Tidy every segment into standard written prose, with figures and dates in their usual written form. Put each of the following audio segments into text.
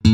Hi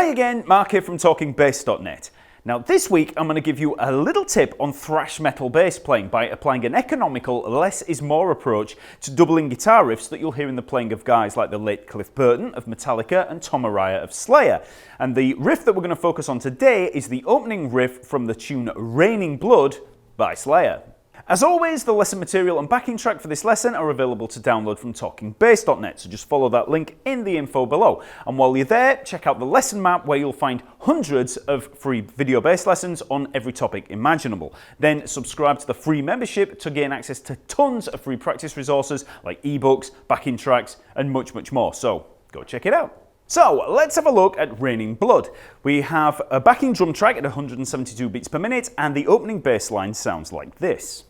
again, Mark here from Talkingbass.net. Now this week I'm going to give you a little tip on thrash metal bass playing by applying an economical less is more approach to doubling guitar riffs that you'll hear in the playing of guys like the late Cliff Burton of Metallica and Tom Araya of Slayer. And the riff that we're going to focus on today is the opening riff from the tune Raining Blood by Slayer. As always, the lesson material and backing track for this lesson are available to download from Talkingbass.net, so just follow that link in the info below. And while you're there, check out the lesson map where you'll find hundreds of free video bass lessons on every topic imaginable. Then subscribe to the free membership to gain access to tons of free practice resources like ebooks, backing tracks, and much, much more. So go check it out. So let's have a look at Raining Blood. We have a backing drum track at 172 beats per minute, and the opening bass line sounds like this.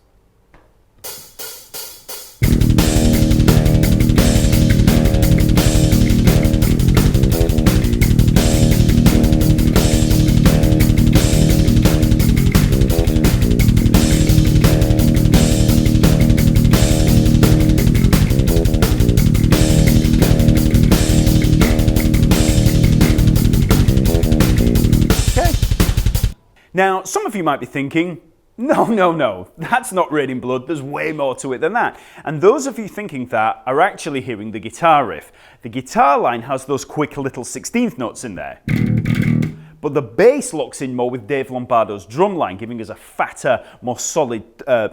Now, some of you might be thinking, no, that's not Raining Blood, there's way more to it than that. And those of you thinking that are actually hearing the guitar riff. The guitar line has those quick little 16th notes in there. But the bass locks in more with Dave Lombardo's drum line, giving us a fatter, more solid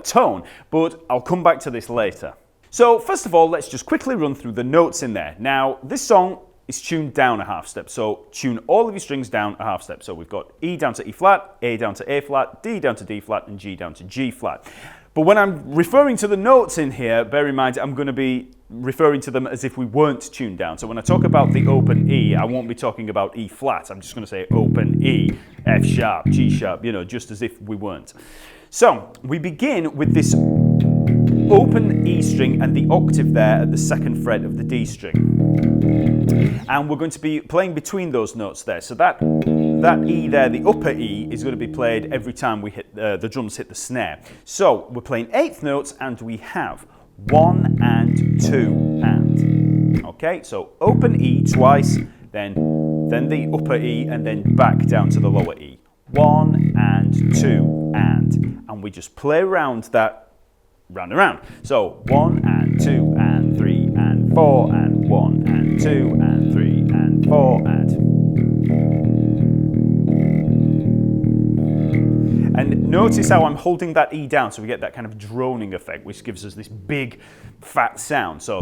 tone. But I'll come back to this later. So first of all, let's just quickly run through the notes in there. Now, this song is tuned down a half step, so tune all of your strings down a half step. So we've got E down to E flat, A down to A flat, D down to D flat, and G down to G flat. But when I'm referring to the notes in here, bear in mind I'm going to be referring to them as if we weren't tuned down. So when I talk about the open E, I won't be talking about E flat. I'm just going to say open E, F sharp, G sharp, just as if we weren't. So we begin with this open E string and the octave there at the second fret of the D string. And we're going to be playing between those notes there. So that E there, the upper E, is going to be played every time we hit the drums hit the snare. So we're playing eighth notes and we have 1 and 2 and. Okay, so open E twice, then the upper E, and then back down to the lower E. 1 and 2 and we just play around that round and round. So 1 and 2 and 3 and 4 and 1 and 2 and 3 and 4 and notice how I'm holding that E down so we get that kind of droning effect, which gives us this big fat sound. So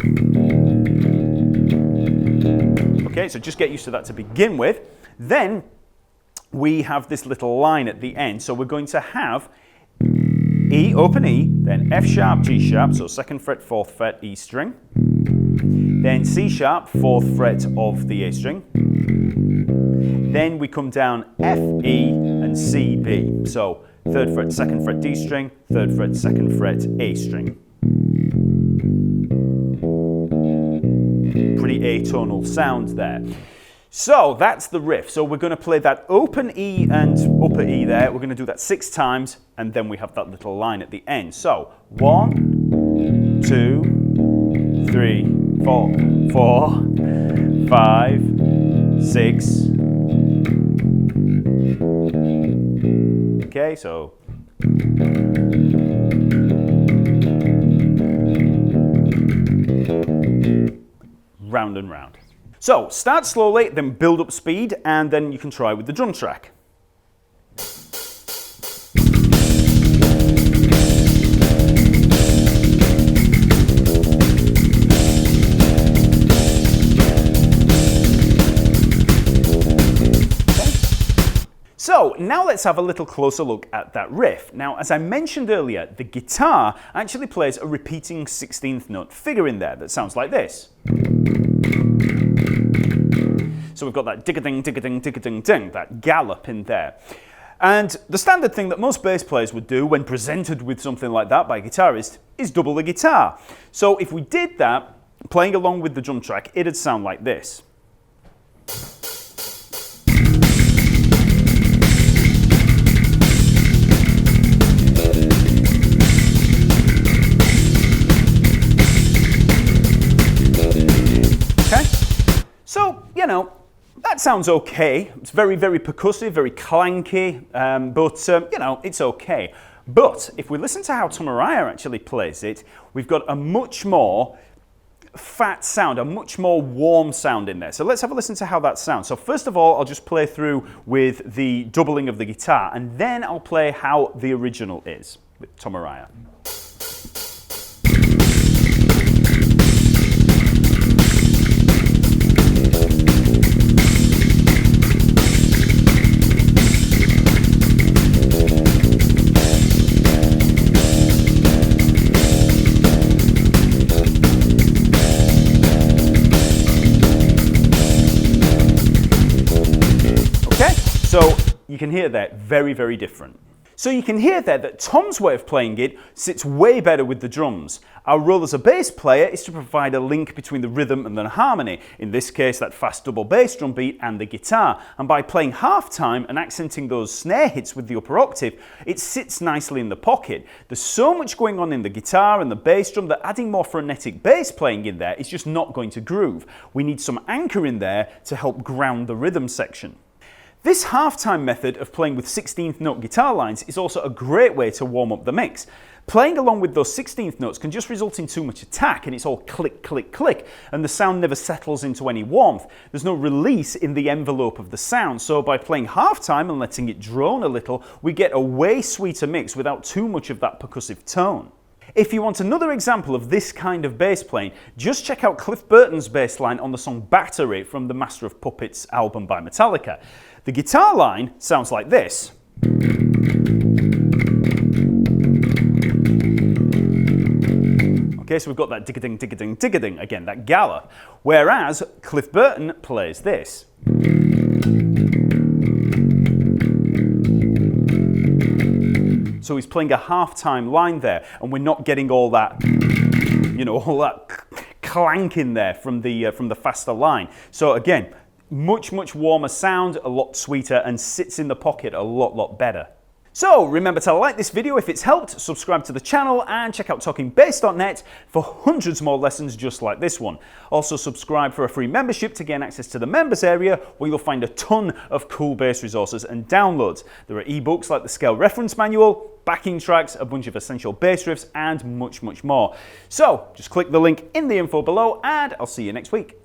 okay, so just get used to that to begin with. Then we have this little line at the end, so we're going to have E, open E, then F sharp, G sharp, so second fret, fourth fret, E string, then C sharp, fourth fret of the A string, then we come down F, E, and C, B, so third fret, second fret, D string, third fret, second fret, A string. Pretty atonal sound there. So that's the riff. So we're going to play that open E and upper E there. We're going to do that 6 times, and then we have that little line at the end. So 1, 2, 3, 4, 5, 6. Okay, so round and round. So start slowly, then build up speed, and then you can try with the drum track. So now let's have a little closer look at that riff. Now, as I mentioned earlier, the guitar actually plays a repeating 16th note figure in there that sounds like this. So we've got that dig-a-ding, dig-a-ding, dig-a-ding, ding, that gallop in there. And the standard thing that most bass players would do when presented with something like that by a guitarist is double the guitar. So if we did that, playing along with the drum track, it'd sound like this. know, that sounds okay. It's very, very percussive, very clanky, but, you know, it's okay. But if we listen to how Tom Araya actually plays it, we've got a much more fat sound, a much more warm sound in there. So let's have a listen to how that sounds. So first of all, I'll just play through with the doubling of the guitar, and then I'll play how the original is with Tom Araya. So you can hear that very, very different. So you can hear there that Tom's way of playing it sits way better with the drums. Our role as a bass player is to provide a link between the rhythm and the harmony, in this case that fast double bass drum beat and the guitar, and by playing half time and accenting those snare hits with the upper octave, it sits nicely in the pocket. There's so much going on in the guitar and the bass drum that adding more frenetic bass playing in there is just not going to groove. We need some anchor in there to help ground the rhythm section. This halftime method of playing with 16th note guitar lines is also a great way to warm up the mix. Playing along with those 16th notes can just result in too much attack and it's all click, click, click, and the sound never settles into any warmth. There's no release in the envelope of the sound, so by playing halftime and letting it drone a little, we get a way sweeter mix without too much of that percussive tone. If you want another example of this kind of bass playing, just check out Cliff Burton's bass line on the song Battery from the Master of Puppets album by Metallica. The guitar line sounds like this. Okay, so we've got that digga-ding, digga-ding, digga-ding, again, that gallop. Whereas Cliff Burton plays this. So he's playing a half-time line there, and we're not getting all that, you know, all that clank in there from the faster line. So again, much warmer sound, a lot sweeter, and sits in the pocket a lot better. So remember to like this video if it's helped, subscribe to the channel, and check out talkingbass.net for hundreds more lessons just like this one. Also subscribe for a free membership to gain access to the members area, where you'll find a ton of cool bass resources and downloads. There are ebooks like the scale reference manual, backing tracks, a bunch of essential bass riffs, and much more. So just click the link in the info below, and I'll see you next week.